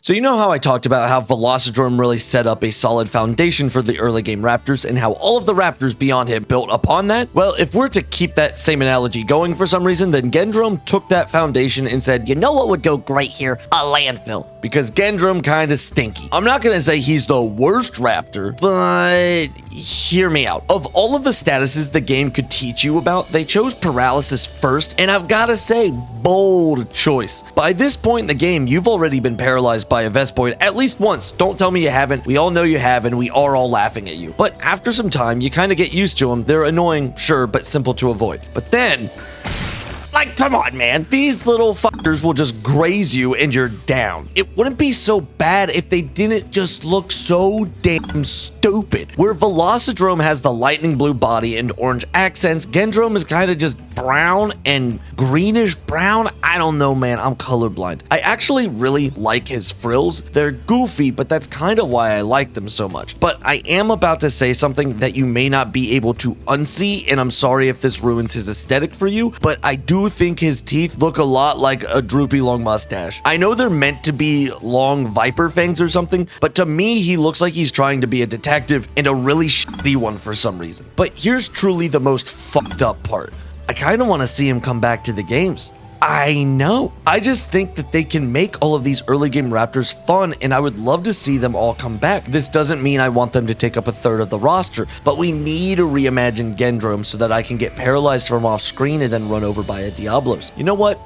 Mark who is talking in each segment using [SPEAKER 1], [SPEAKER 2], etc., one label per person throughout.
[SPEAKER 1] So you know how I talked about how Velocidrome really set up a solid foundation for the early game Raptors and how all of the Raptors beyond him built upon that? Well, if we're to keep that same analogy going for some reason, then Gendrome took that foundation and said, you know what would go great here? A landfill. Because Gendrome kinda stinky. I'm not gonna say he's the worst Raptor, but hear me out. Of all of the statuses the game could teach you about, they chose Paralysis first, and I've gotta say, bold choice. By this point in the game, you've already been paralyzed by a Vespoid at least once. Don't tell me you haven't. We all know you have, and we are all laughing at you. But after some time, you kind of get used to them. They're annoying, sure, but simple to avoid. But then, like, come on, man. These little fuckers will just graze you and you're down. It wouldn't be so bad if they didn't just look so damn stupid. Where Velocidrome has the lightning blue body and orange accents, Gendrome is kind of just brown and greenish brown. I don't know, man. I'm colorblind. I actually really like his frills. They're goofy, but that's kind of why I like them so much. But I am about to say something that you may not be able to unsee, and I'm sorry if this ruins his aesthetic for you, but I do think his teeth look a lot like a droopy long mustache. I know they're meant to be long viper fangs or something, but to me, he looks like he's trying to be a detective and a really shitty one for some reason. But here's truly the most fucked up part. I kind of want to see him come back to the games. I know. I just think that they can make all of these early game Raptors fun, and I would love to see them all come back. This doesn't mean I want them to take up a third of the roster, but we need to reimagine Gendrome so that I can get paralyzed from off screen and then run over by a Diablos. You know what?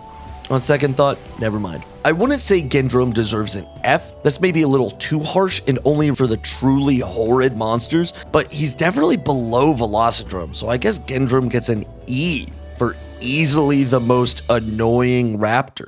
[SPEAKER 1] On second thought, never mind. I wouldn't say Gendrome deserves an F. That's maybe a little too harsh and only for the truly horrid monsters, but he's definitely below Velocidrome, so I guess Gendrome gets an E for easily the most annoying Raptor.